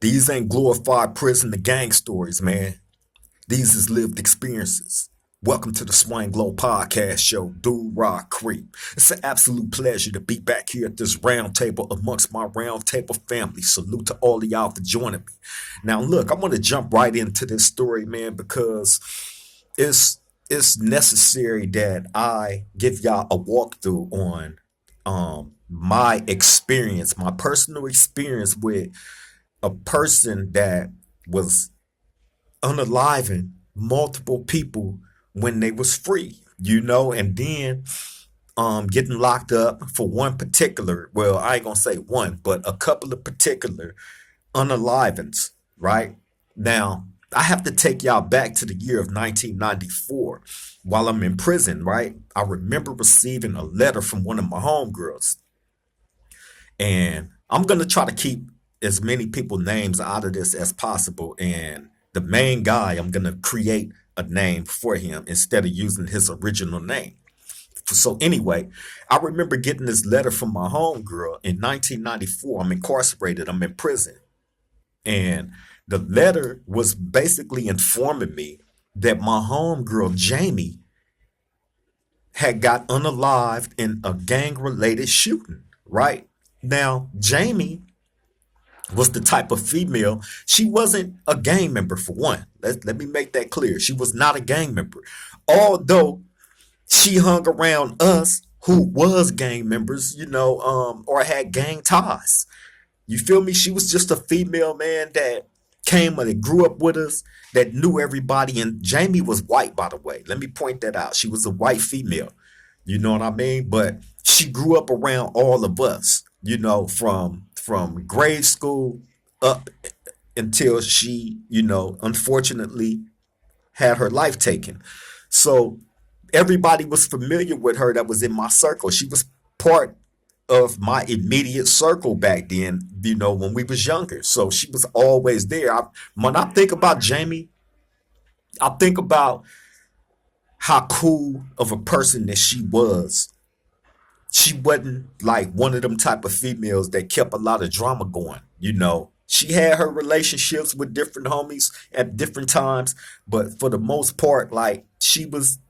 These ain't glorified prison to gang stories, man. These is lived experiences. Welcome to the Swing Glow Podcast Show, Dude Rock Crip. It's an absolute pleasure to be back here at this round table amongst my round table family. Salute to all of y'all for joining me. Now, look, I want to jump right into this story, man, because it's necessary that I give y'all a walkthrough on my experience, my personal experience with a person that was unaliving multiple people when they was free, and then getting locked up for one particular, well, I ain't gonna say one, but a couple of particular unalivings, right? Now, I have to take y'all back to the year of 1994 while I'm in prison, right? I remember receiving a letter from one of my homegirls, and I'm gonna try to keep as many people names out of this as possible. And the main guy, I'm gonna create a name for him instead of using his original name. So anyway, I remember getting this letter from my homegirl in 1994. I'm incarcerated. I'm in prison, and the letter was basically informing me that my homegirl Jamie had got unalived in a gang-related shooting. Right now, Jamie was the type of female. She wasn't a gang member, for one. Let me make that clear. She was not a gang member. Although she hung around us who was gang members, or had gang ties. You feel me? She was just a female, man, that came and grew up with us, that knew everybody. And Jamie was white, by the way. Let me point that out. She was a white female. You know what I mean? But she grew up around all of us, from grade school up until she, unfortunately had her life taken. So everybody was familiar with her that was in my circle. She was part of my immediate circle back then, when we was younger. So she was always there. When I think about Jamie, I think about how cool of a person that she was. She wasn't like one of them type of females that kept a lot of drama going. She had her relationships with different homies at different times, but for the most part, like, she was,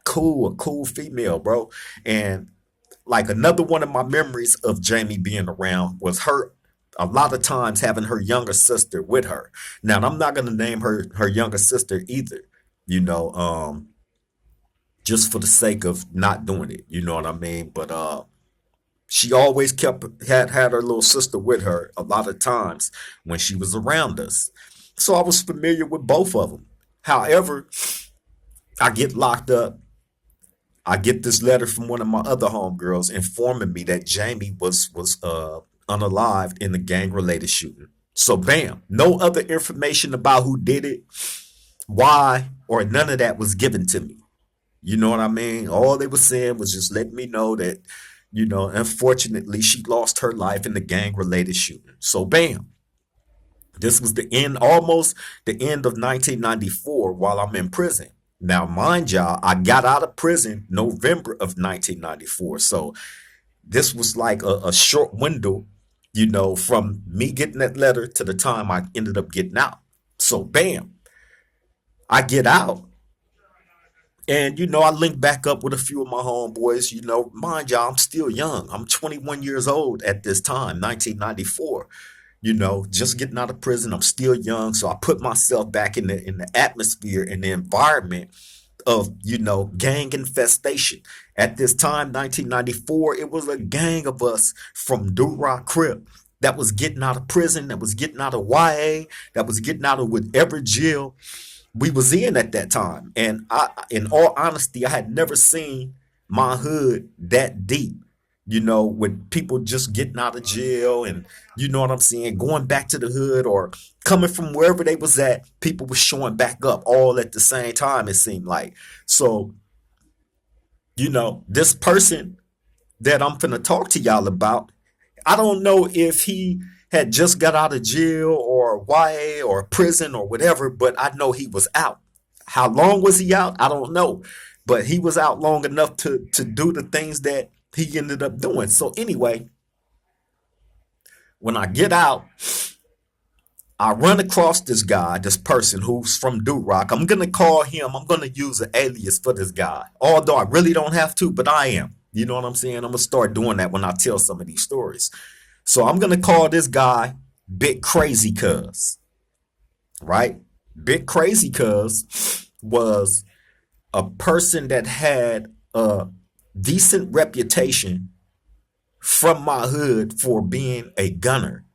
cool, a cool female, bro. And like, another one of my memories of Jamie being around was her a lot of times having her younger sister with her. Now, I'm not gonna name her younger sister either, you know, um, just for the sake of not doing it. You know what I mean? But she always had her little sister with her a lot of times when she was around us. So I was familiar with both of them. However, I get locked up. I get this letter from one of my other homegirls informing me that Jamie was unalived in the gang related shooting. So bam, no other information about who did it, why, or none of that was given to me. You know what I mean? All they were saying was just letting me know that, unfortunately, she lost her life in the gang related shooting. So bam, this was the end, almost the end of 1994 while I'm in prison. Now, mind y'all, I got out of prison November of 1994. So this was like a short window, from me getting that letter to the time I ended up getting out. So bam, I get out. And I link back up with a few of my homeboys. Mind y'all, I'm still young. I'm 21 years old at this time, 1994. Just getting out of prison. I'm still young, so I put myself back in the atmosphere and the environment of gang infestation. At this time, 1994, it was a gang of us from Rock Crip that was getting out of prison, that was getting out of YA, that was getting out of whatever jail we was in at that time. And in all honesty, I had never seen my hood that deep, with people just getting out of jail and, you know what I'm saying, going back to the hood or coming from wherever they was at, people were showing back up all at the same time, it seemed like. So, this person that I'm finna talk to y'all about, I don't know if he had just got out of jail or YA or prison or whatever, but I know he was out. How long was he out? I don't know. But he was out long enough to do the things that he ended up doing. So anyway, when I get out, I run across this guy, this person who's from Durock. I'm gonna call him. I'm gonna use an alias for this guy, although I really don't have to, but I am. You know what I'm saying? I'm gonna start doing that when I tell some of these stories. So I'm gonna call this guy Big Crazy Cuz, right? Big Crazy Cuz was a person that had a decent reputation from my hood for being a gunner.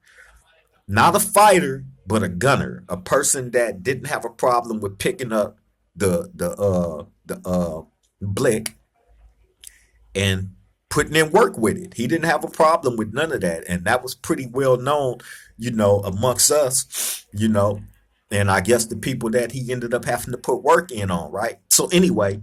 Not a fighter, but a gunner. A person that didn't have a problem with picking up the blick and putting in work with it. He didn't have a problem with none of that. And that was pretty well known, amongst us, and I guess the people that he ended up having to put work in on, right? So anyway,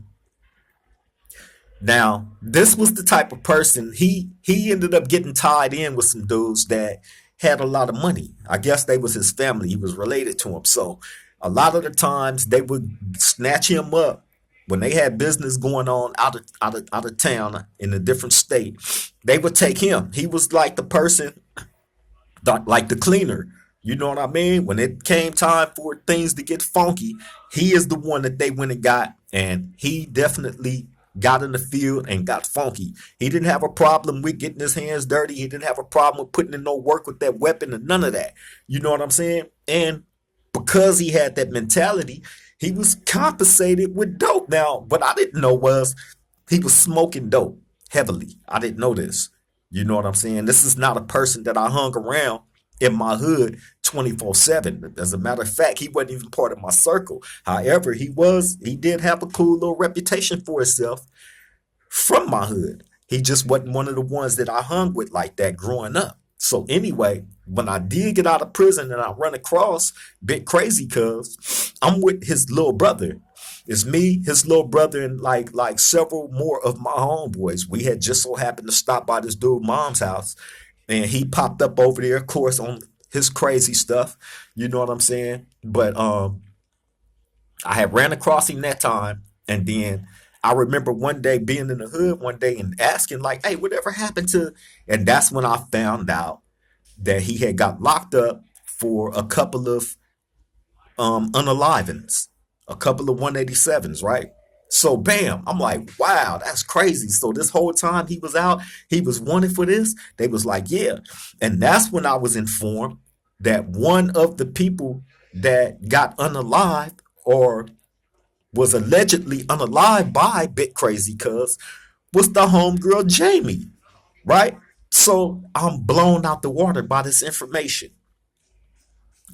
now this was the type of person he ended up getting tied in with some dudes that had a lot of money. I guess they was his family. He was related to him. So a lot of the times they would snatch him up when they had business going on out of town in a different state. They would take him. He was like the person, like the cleaner. You know what I mean? When it came time for things to get funky, he is the one that they went and got, and he definitely got in the field and got funky. He didn't have a problem with getting his hands dirty. He didn't have a problem with putting in no work with that weapon and none of that. You know what I'm saying? And because he had that mentality, he was compensated with dope. Now, what I didn't know was he was smoking dope heavily. I didn't know this. You know what I'm saying? This is not a person that I hung around in my hood 24/7. As a matter of fact, he wasn't even part of my circle. However, he did have a cool little reputation for himself from my hood. He just wasn't one of the ones that I hung with like that growing up. So anyway, when I did get out of prison and I run across Big Crazy Cuz, I'm with his little brother. It's me, his little brother, and like several more of my homeboys. We had just so happened to stop by this dude mom's house, and he popped up over there, of course, on his crazy stuff. You know what I'm saying? But I had ran across him that time, and then I remember one day being in the hood one day and asking like, "Hey, whatever happened to?" And that's when I found out that he had got locked up for a couple of unalivings, a couple of 187s, right? So bam, I'm like, wow, that's crazy. So this whole time he was out, he was wanted for this. They was like, yeah. And that's when I was informed that one of the people that got unalived or was allegedly unalived by Bit Crazy Cuz was the homegirl Jamie, right? So I'm blown out the water by this information.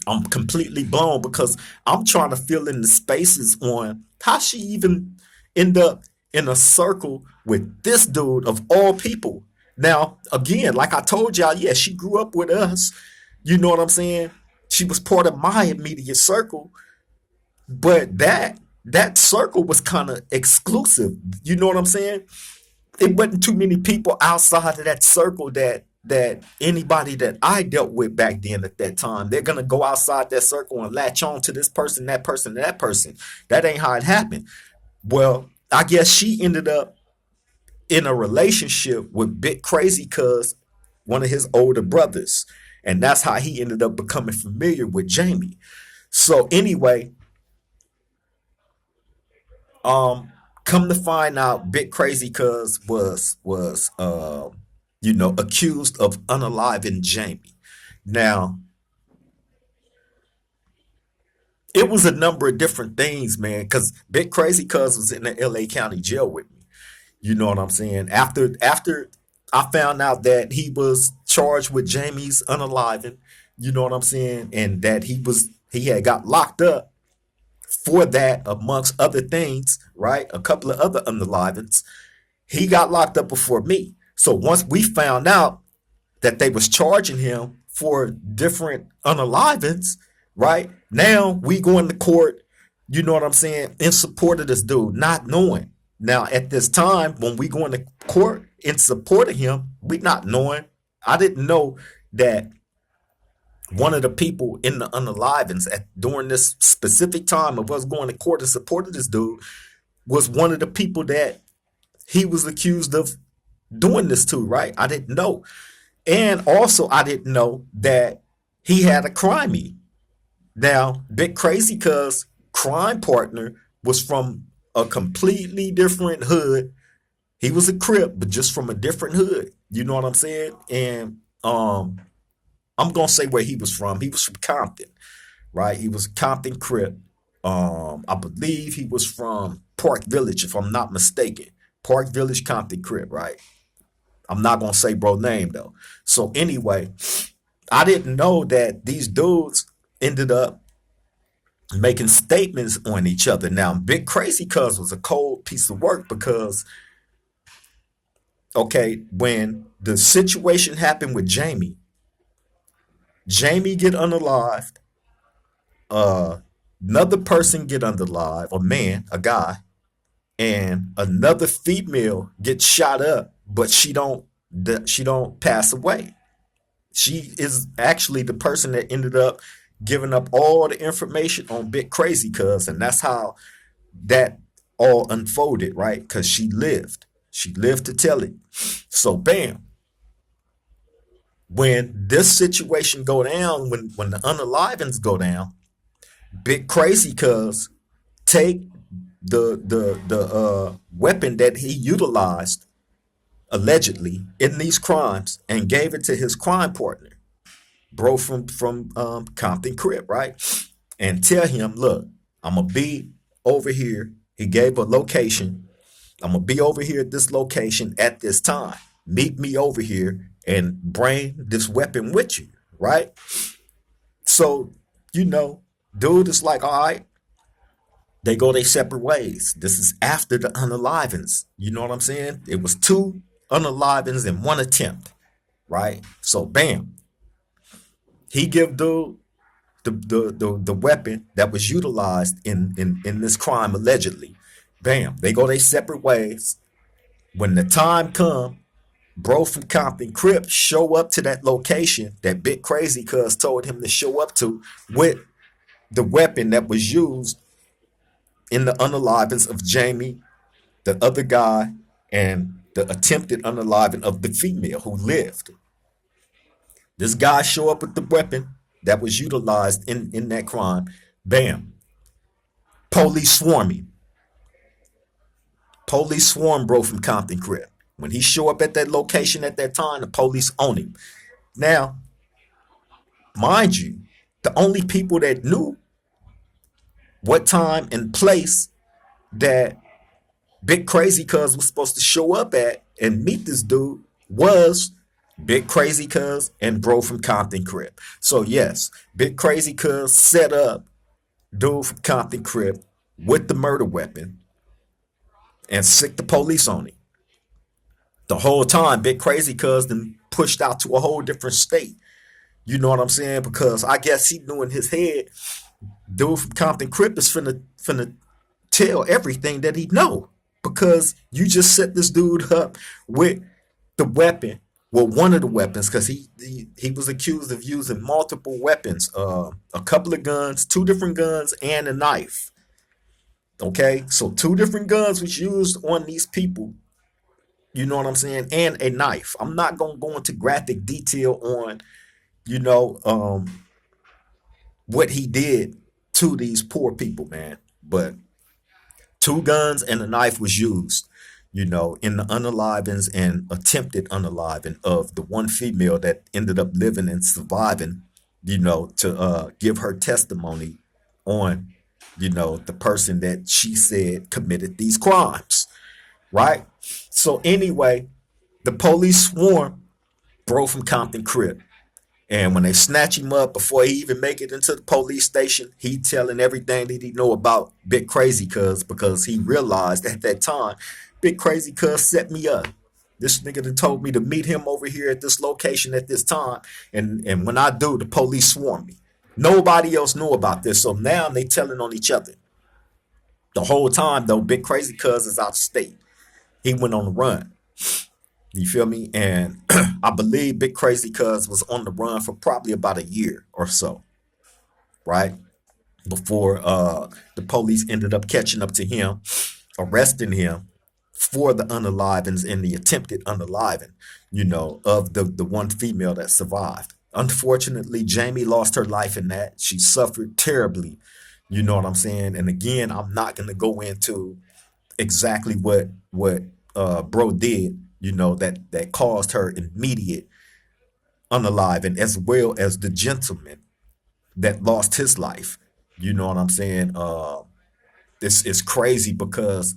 I'm completely blown because I'm trying to fill in the spaces on how she even end up in a circle with this dude of all people. Now, again, like I told y'all, yeah, she grew up with us. You know what I'm saying? She was part of my immediate circle, but that circle was kind of exclusive. You know what I'm saying? It wasn't too many people outside of that circle that anybody that I dealt with back then at that time, they're gonna go outside that circle and latch on to this person, that person, that person. That ain't how it happened. Well, I guess she ended up in a relationship with Big Crazy Cuz, one of his older brothers. And that's how he ended up becoming familiar with Jamie. So anyway, come to find out, Big Crazy Cuz was accused of unaliving Jamie. Now, it was a number of different things, man, because Big Crazy Cuz was in the LA County jail with me. You know what I'm saying? After I found out that he was charged with Jamie's unaliving, you know what I'm saying, and that he had got locked up for that amongst other things, right? A couple of other unalivings. He got locked up before me. So once we found out that they was charging him for different unalivings, right? Now we going to court, you know what I'm saying, in support of this dude, not knowing. Now at this time, when we going to court in support of him, we not knowing. I didn't know that one of the people in the unalivings during this specific time of us going to court in support of this dude was one of the people that he was accused of doing this to, right? I didn't know. And also I didn't know that he had a CRIMEY. Now, bit crazy because crime partner was from a completely different hood. He was a Crip, but just from a different hood. You know what I'm saying? And I'm gonna say where he was from. He was from Compton, right? He was a Compton Crip. I believe he was from Park Village, if I'm not mistaken. Park Village, Compton Crip, right? I'm not gonna say bro name though. So anyway, I didn't know that these dudes ended up making statements on each other. Now, Big Crazy Cuz was a cold piece of work because, okay, when the situation happened with Jamie, Jamie get unalived, uh, another person get unalived, a man, a guy, and another female gets shot up, but she don't pass away. She is actually the person that ended up giving up all the information on Bit Crazy Cuz, and that's how that all unfolded, right? Because she lived. She lived to tell it. So bam, when this situation go down, when the unalivings go down, Big Crazy Cuz take the weapon that he utilized allegedly in these crimes and gave it to his crime partner, bro from Compton Crip, right? And tell him, look, I'm gonna be over here. He gave a location. I'm gonna be over here at this location at this time. Meet me over here and bring this weapon with you, right? So, you know, dude is like, all right, they go their separate ways. This is after the unalivings. You know what I'm saying? It was two unalivings in one attempt, right? So bam, he give dude the weapon that was utilized in this crime allegedly. Bam, they go their separate ways. When the time come, bro from Compton Crip show up to that location that Bit Crazy Cuz told him to show up to with the weapon that was used in the unalivings of Jamie, the other guy, and the attempted unaliving of the female who lived. This guy show up with the weapon that was utilized in that crime. Bam. Police swarm him. Police swarm bro from Compton Crip. When he show up at that location at that time, the police own him. Now, mind you, the only people that knew what time and place that Big Crazy Cuz was supposed to show up at and meet this dude was Big Crazy Cuz and bro from Compton Crip. So yes, Big Crazy Cuz set up dude from Compton Crip with the murder weapon and sick the police on him. The whole time, Big Crazy Cuz then pushed out to a whole different state. You know what I'm saying? Because I guess he knew in his head, dude from Compton Crip is finna tell everything that he know. Because you just set this dude up with the weapon, well, one of the weapons, because he was accused of using multiple weapons, a couple of guns, two different guns, and a knife. Okay, so two different guns was used on these people. You know what I'm saying? And a knife. I'm not gonna go into graphic detail on, you know, what he did to these poor people, man. But two guns and a knife was used, you know, in the unalivings and attempted unaliving of the one female that ended up living and surviving, you know, to give her testimony on, you know, the person that she said committed these crimes, right? So anyway, the police swarm bro from Compton Crip. And when they snatch him up before he even make it into the police station, he telling everything that he know about Big Crazy Cuz because he realized at that time, Big Crazy Cuz set me up. This nigga that told me to meet him over here at this location at this time. And when I do, the police swarm me. Nobody else knew about this. So now they telling on each other. The whole time though, Big Crazy Cuz is out of state. He went on the run. You feel me? And I believe Big Crazy Cuz was on the run for probably about a year or so, right? Before the police ended up catching up to him, arresting him for the unalivings and the attempted unaliving, you know, of the one female that survived. Unfortunately, Jamie lost her life in that. She suffered terribly. You know what I'm saying? And again, I'm not going to go into exactly what bro did. You know that caused her immediate unalive, and as well as the gentleman that lost his life. You know what I'm saying? This is crazy because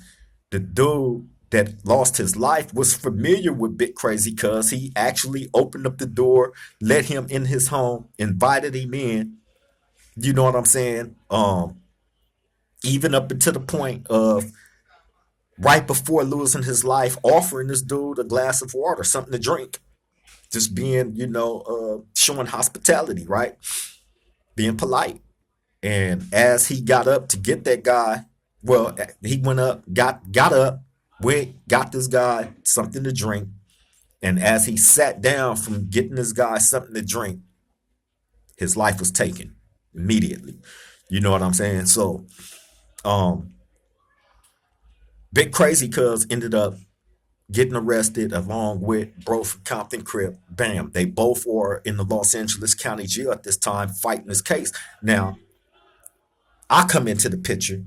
the dude that lost his life was familiar with Big Crazy because he actually opened up the door, let him in his home, invited him in. You know what I'm saying? Even up until the point of right before losing his life, offering this dude a glass of water, something to drink, just being, showing hospitality, right? Being polite. And as he got up to get that guy, well, he went up, got up, went, got this guy something to drink. And as he sat down from getting this guy something to drink, his life was taken immediately. You know what I'm saying? So, um, Big Crazy Cuz ended up getting arrested along with bro from Compton Crip. Bam, they both were in the Los Angeles County Jail at this time fighting this case. Now, I come into the picture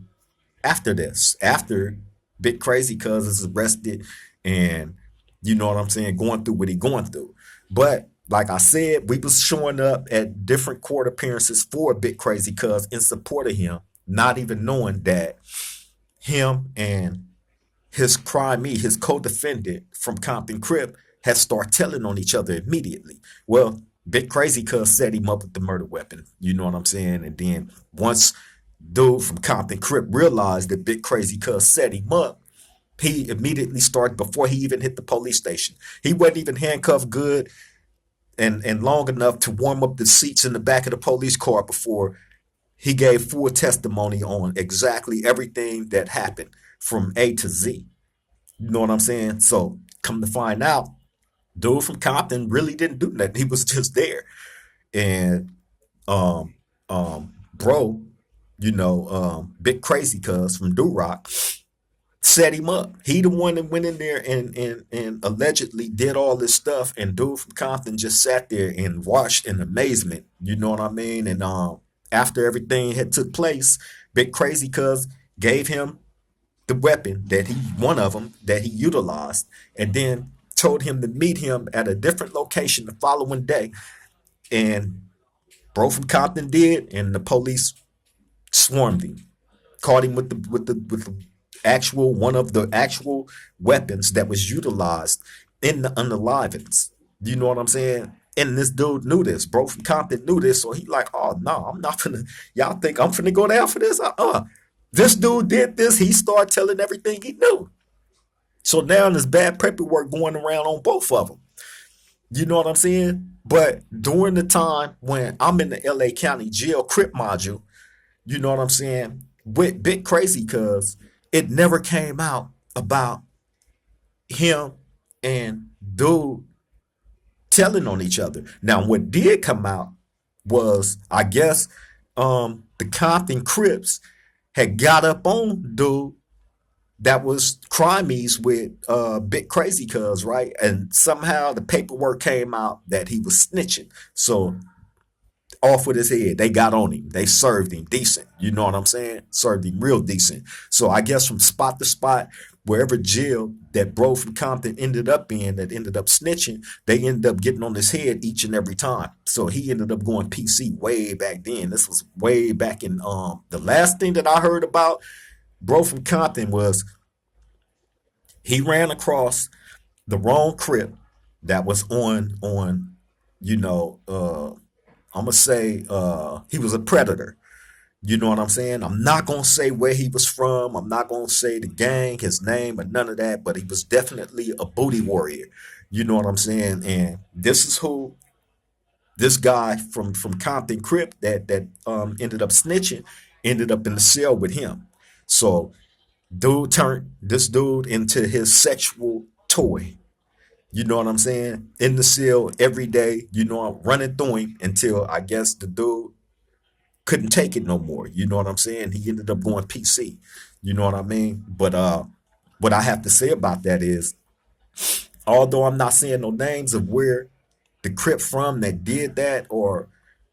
after this, after Big Crazy Cuz is arrested and you know what I'm saying, going through what he going through. But like I said, we was showing up at different court appearances for Big Crazy Cuz in support of him, not even knowing that him and his CRIMEY, his co-defendant from Compton Crip, had started telling on each other immediately. Well, Big Crazy Cuz set him up with the murder weapon. You know what I'm saying? And then once dude from Compton Crip realized that Big Crazy Cuz set him up, he immediately started before he even hit the police station. He wasn't even handcuffed good and long enough to warm up the seats in the back of the police car before he gave full testimony on exactly everything that happened from A to Z. You know what I'm saying? So come to find out, dude from Compton really didn't do nothing. He was just there. And bro, Big Crazy Cuz from Do Rock set him up. He the one that went in there and allegedly did all this stuff, and dude from Compton just sat there and watched in amazement. You know what I mean? And after everything had took place, Big Crazy Cuz gave him the weapon that he one of them that he utilized, and then told him to meet him at a different location the following day. And bro from Compton did, and the police swarmed him, caught him with the actual one of the actual weapons that was utilized in the unalivings. You know what I'm saying? And this dude knew this. Bro from Compton knew this, so he like, oh no, I'm not finna. Y'all think I'm finna go down for this? This dude did this. He started telling everything he knew. So now there's bad paperwork going around on both of them. You know what I'm saying? But during the time when I'm in the LA County Jail Crip module, you know what I'm saying, with Big Crazy Cuz it never came out about him and dude telling on each other. Now, what did come out was, I guess, the Compton Crips had got up on dude that was crimies with Big Crazy Cuz, right? And somehow the paperwork came out that he was snitching. So off with his head, they got on him. They served him decent. You know what I'm saying? Served him real decent. So I guess from spot to spot, wherever jail that bro from Compton ended up in, that ended up snitching, they ended up getting on his head each and every time. So he ended up going PC way back then. This was way back in the last thing that I heard about bro from Compton was he ran across the wrong Crip that was on I'm gonna say he was a predator. You know what I'm saying? I'm not gonna say where he was from. I'm not gonna say the gang, his name, or none of that. But he was definitely a booty warrior. You know what I'm saying? And this is who this guy from Compton Crip that ended up snitching ended up in the cell with him. So dude turned this dude into his sexual toy. You know what I'm saying? In the cell every day, I'm running through him until I guess the dude couldn't take it no more. You know what I'm saying? He ended up going PC. You know what I mean? But what I have to say about that is, although I'm not saying no names of where the Crip from that did that, or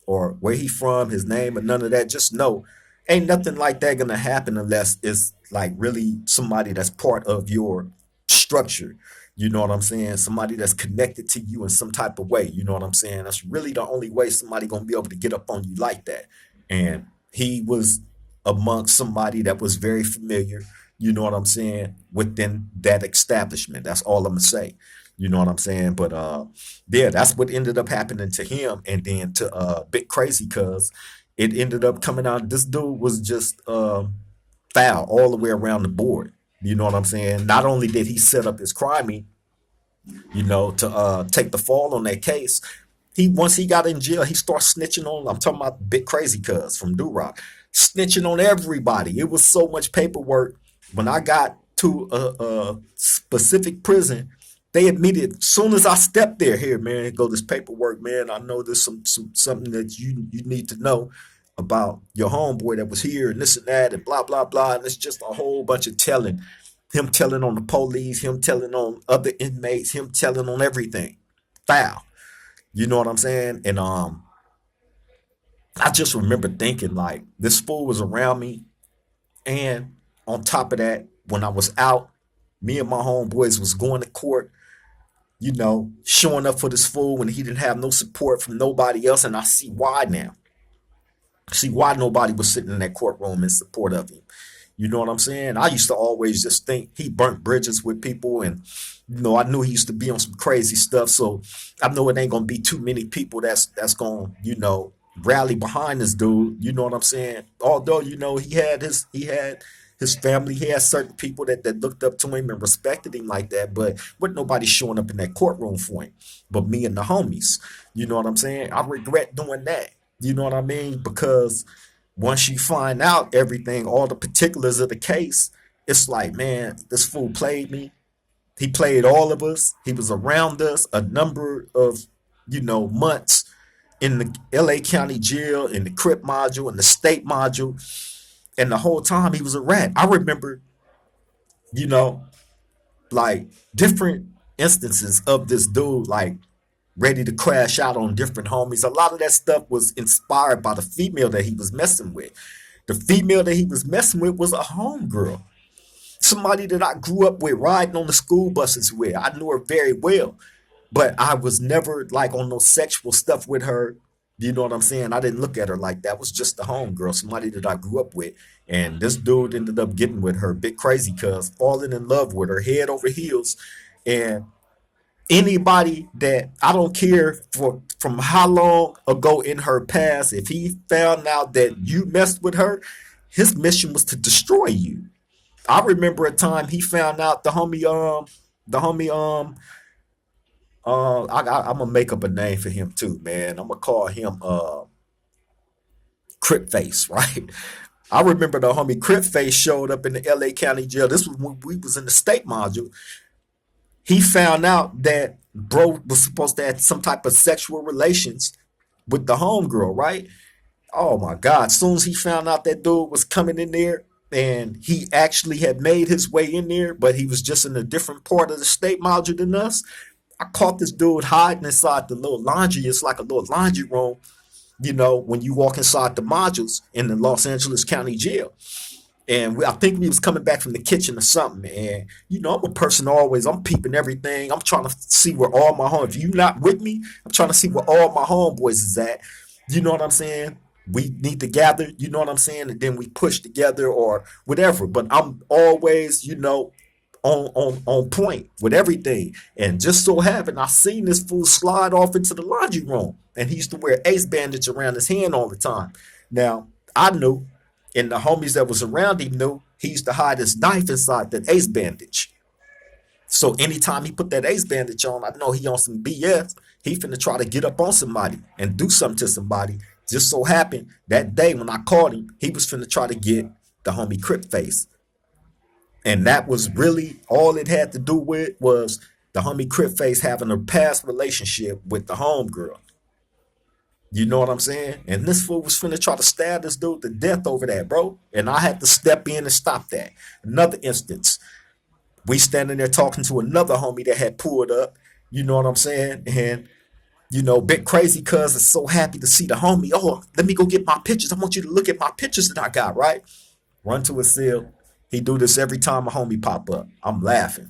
where he from, his name, or none of that. Just know, ain't nothing like that gonna happen unless it's like really somebody that's part of your structure. You know what I'm saying? Somebody that's connected to you in some type of way. You know what I'm saying? That's really the only way somebody gonna be able to get up on you like that. And he was amongst somebody that was very familiar, you know what I'm saying, within that establishment. That's all I'm gonna say. You know what I'm saying? But yeah, that's what ended up happening to him and then to Bit Crazy, cuz it ended up coming out this dude was just foul all the way around the board. You know what I'm saying? Not only did he set up his crimey, you know, to take the fall on that case. He once he got in jail, he starts snitching on. I'm talking about Bit Crazy Cuz from Do Rock, snitching on everybody. It was so much paperwork. When I got to a specific prison, they admitted soon as I stepped there, here, man, go this paperwork, man. I know there's something that you need to know about your homeboy that was here and this and that and blah blah blah. And it's just a whole bunch of telling, him telling on the police, him telling on other inmates, him telling on everything. Foul. You know what I'm saying? And I just remember thinking like this fool was around me, and on top of that, when I was out, me and my homeboys was going to court, you know, showing up for this fool when he didn't have no support from nobody else, and I see why now. See why nobody was sitting in that courtroom in support of him. You know what I'm saying? I used to always just think he burnt bridges with people, and you know, I knew he used to be on some crazy stuff. So I know it ain't gonna be too many people that's gonna, you know, rally behind this dude. You know what I'm saying? Although, you know, he had his family, he had certain people that looked up to him and respected him like that, but with nobody showing up in that courtroom for him. But me and the homies. You know what I'm saying? I regret doing that. You know what I mean? Because once you find out everything, all the particulars of the case, it's like, man, this fool played me. He played all of us. He was around us a number of, you know, months in the LA County jail, in the Crip module, in the state module. And the whole time he was a rat. I remember, you know, like different instances of this dude, like ready to crash out on different homies. A lot of that stuff was inspired by the female that he was messing with. The female that he was messing with was a homegirl, somebody that I grew up with, riding on the school buses with. I knew her very well, but I was never like on no sexual stuff with her. You know what I'm saying? I didn't look at her like that. It was just a homegirl, somebody that I grew up with. And this dude ended up getting with her, bit crazy, cuz falling in love with her, head over heels. And anybody that I don't care for from how long ago in her past, if he found out that you messed with her, his mission was to destroy you. I remember a time he found out I'm gonna make up a name for him too, man. I'm gonna call him Crip Face, right? I remember the homie Crip Face showed up in the LA County jail. This was when we was in the state module. He found out that bro was supposed to have some type of sexual relations with the homegirl, right? Oh my God. As soon as he found out that dude was coming in there and he actually had made his way in there, but he was just in a different part of the state module than us. I caught this dude hiding inside the little laundry. It's like a little laundry room, you know, when you walk inside the modules in the Los Angeles County Jail. And I think we was coming back from the kitchen or something. And, you know, I'm a person always, I'm peeping everything. I'm trying to see where all my home, if you not with me, I'm trying to see where all my homeboys is at. You know what I'm saying? We need to gather, you know what I'm saying? And then we push together or whatever. But I'm always, you know, on point with everything. And just so happened, I seen this fool slide off into the laundry room. And he used to wear ace bandage around his hand all the time. Now, I knew, and the homies that was around him knew, he used to hide his knife inside that ace bandage. So anytime he put that ace bandage on, I know he on some BS. He finna try to get up on somebody and do something to somebody. Just so happened that day when I caught him, he was finna try to get the homie Crip Face. And that was really all it had to do with was the homie Crip Face having a past relationship with the homegirl. You know what I'm saying? And this fool was finna try to stab this dude to death over that, bro. And I had to step in and stop that. Another instance, we standing there talking to another homie that had pulled up. You know what I'm saying? And You know, bit crazy cuz is so happy to see the homie. Oh, let me go get my pictures. I want you to look at my pictures that I got, right? Run to his cell. He do this every time a homie pop up. I'm laughing.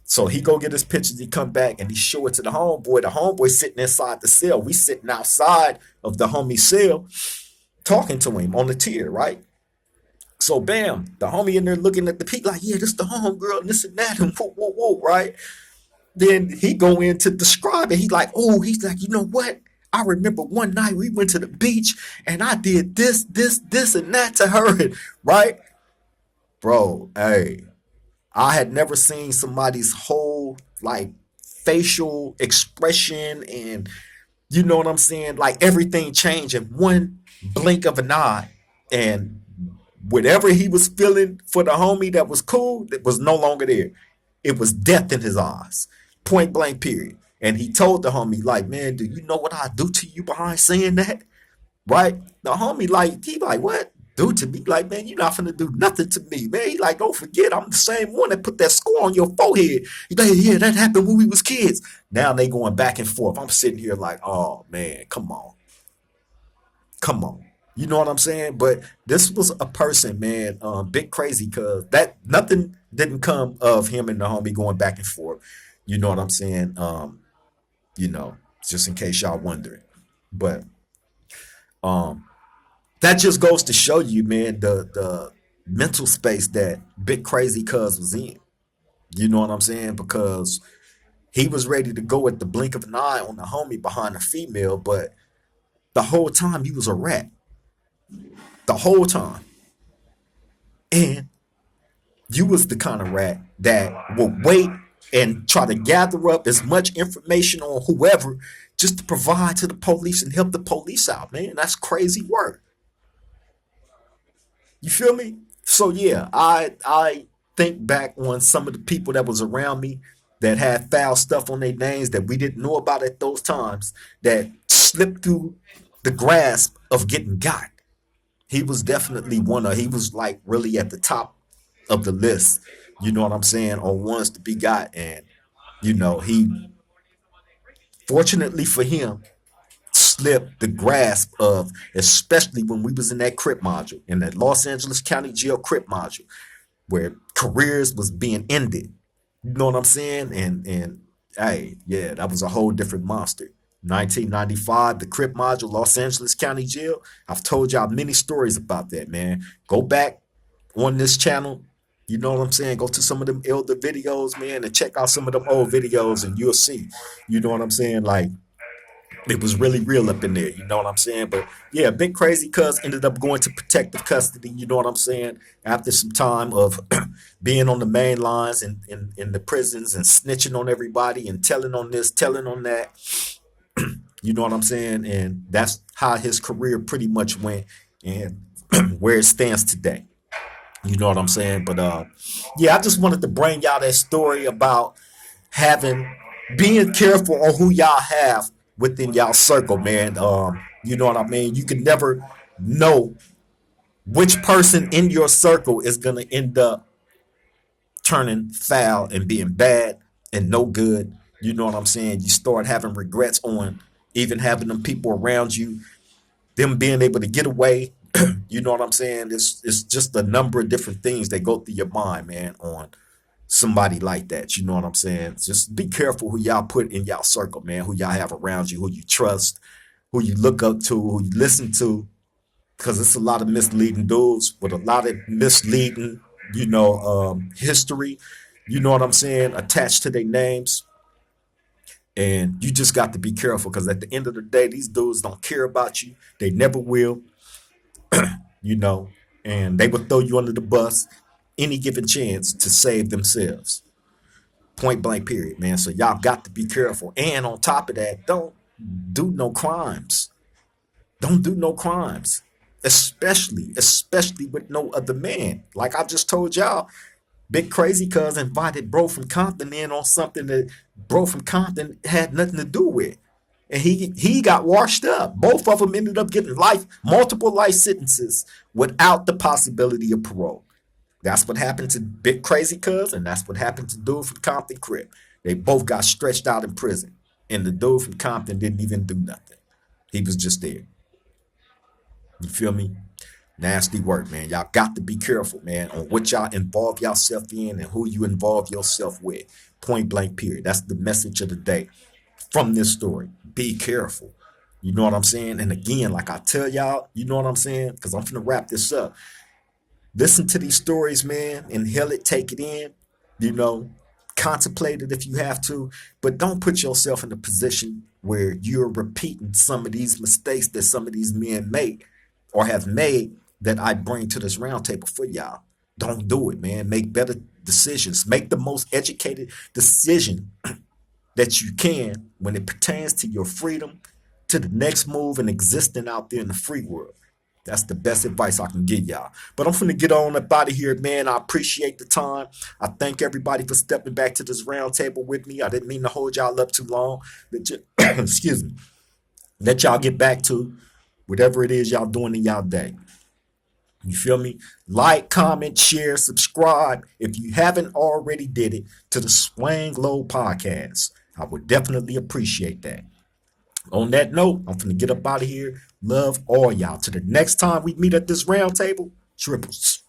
So he go get his pictures. He come back and he show it to the homeboy. The homeboy sitting inside the cell. We sitting outside of the homie cell talking to him on the tier, right? So bam, the homie in there looking at the peak like, yeah, this the homegirl and this and that and whoa, whoa, whoa, right? Then he go in to describe it. He's like, oh, he's like, you know what? I remember one night we went to the beach and I did this, and that to her, right? Bro, hey, I had never seen somebody's whole like facial expression and you know what I'm saying? Like everything changed in one blink of an eye. And whatever he was feeling for the homie that was cool, that was no longer there. It was death in his eyes. Point blank period. And he told the homie, like, man, do you know what I do to you behind saying that? Right? The homie, like, he like, what? Do to me? Like, man, you're not finna do nothing to me, man. He like, don't forget, I'm the same one that put that score on your forehead. He like, yeah, that happened when we was kids. Now they going back and forth. I'm sitting here like, oh man, come on. Come on. You know what I'm saying? But this was a person, man, bit crazy because that nothing didn't come of him and the homie going back and forth. You know what I'm saying? You know, just in case y'all wondering. But um that just goes to show you, man, the mental space that Big Crazy Cuz was in. You know what I'm saying? Because he was ready to go at the blink of an eye on the homie behind the female, but the whole time he was a rat. The whole time. And you was the kind of rat that would wait and try to gather up as much information on whoever just to provide to the police and help the police out, man. That's crazy work. You feel me? So yeah, I think back on some of the people that was around me that had foul stuff on their names that we didn't know about at those times that slipped through the grasp of getting got. He was definitely he was like really at the top of the list. You know what I'm saying? On ones to be got. And, you know, he fortunately for him slipped the grasp of, especially when we was in that Crip module, in that Los Angeles County Jail Crip module, where careers was being ended. You know what I'm saying? And hey, yeah, that was a whole different monster. 1995, the Crip module, Los Angeles County Jail. I've told y'all many stories about that, man. Go back on this channel. You know what I'm saying? Go to some of them elder videos, man, and check out some of them old videos, and you'll see. You know what I'm saying? Like, it was really real up in there. You know what I'm saying? But yeah, Big Crazy Cuz ended up going to protective custody. You know what I'm saying? After some time of being on the main lines and in the prisons and snitching on everybody and telling on this, telling on that. You know what I'm saying? And that's how his career pretty much went and where it stands today. You know what I'm saying? But yeah, I just wanted to bring y'all that story about having being careful on who y'all have within y'all circle, man. You know what I mean? You can never know which person in your circle is gonna end up turning foul and being bad and no good. You know what I'm saying? You start having regrets on even having them people around you, them being able to get away. You know what I'm saying? It's just a number of different things that go through your mind, man, on somebody like that. You know what I'm saying? Just be careful who y'all put in y'all circle, man, who y'all have around you, who you trust, who you look up to, who you listen to, because it's a lot of misleading dudes with a lot of misleading, history, you know what I'm saying, attached to their names. And you just got to be careful because at the end of the day, these dudes don't care about you. They never will, you know, and they will throw you under the bus any given chance to save themselves. Point blank, period, man. So y'all got to be careful. And on top of that, don't do no crimes. Don't do no crimes. Especially with no other man. Like I just told y'all, Big Crazy Cuz invited Bro from Compton in on something that Bro from Compton had nothing to do with. And he got washed up. Both of them ended up getting multiple life sentences without the possibility of parole. That's what happened to Big Crazy Cuz, and that's what happened to dude from Compton Crip. They both got stretched out in prison. And the dude from Compton didn't even do nothing. He was just there. You feel me? Nasty work, man. Y'all got to be careful, man, on what y'all involve yourself in and who you involve yourself with. Point blank, period. That's the message of the day from this story. Be careful. You know what I'm saying? And again, like I tell y'all, you know what I'm saying? Because I'm finna wrap this up. Listen to these stories, man. Inhale it, take it in. You know, contemplate it if you have to, but don't put yourself in a position where you're repeating some of these mistakes that some of these men make or have made that I bring to this roundtable for y'all. Don't do it, man. Make better decisions. Make the most educated decision that you can when it pertains to your freedom, to the next move and existing out there in the free world. That's the best advice I can give y'all. But I'm finna get on up out of here, man. I appreciate the time. I thank everybody for stepping back to this round table with me. I didn't mean to hold y'all up too long. Excuse me. Let y'all get back to whatever it is y'all doing in y'all day. You feel me? Like, comment, share, subscribe if you haven't already did it to the Swang Low Podcast. I would definitely appreciate that. On that note, I'm finna get up out of here. Love all y'all. To the next time we meet at this round table, triples.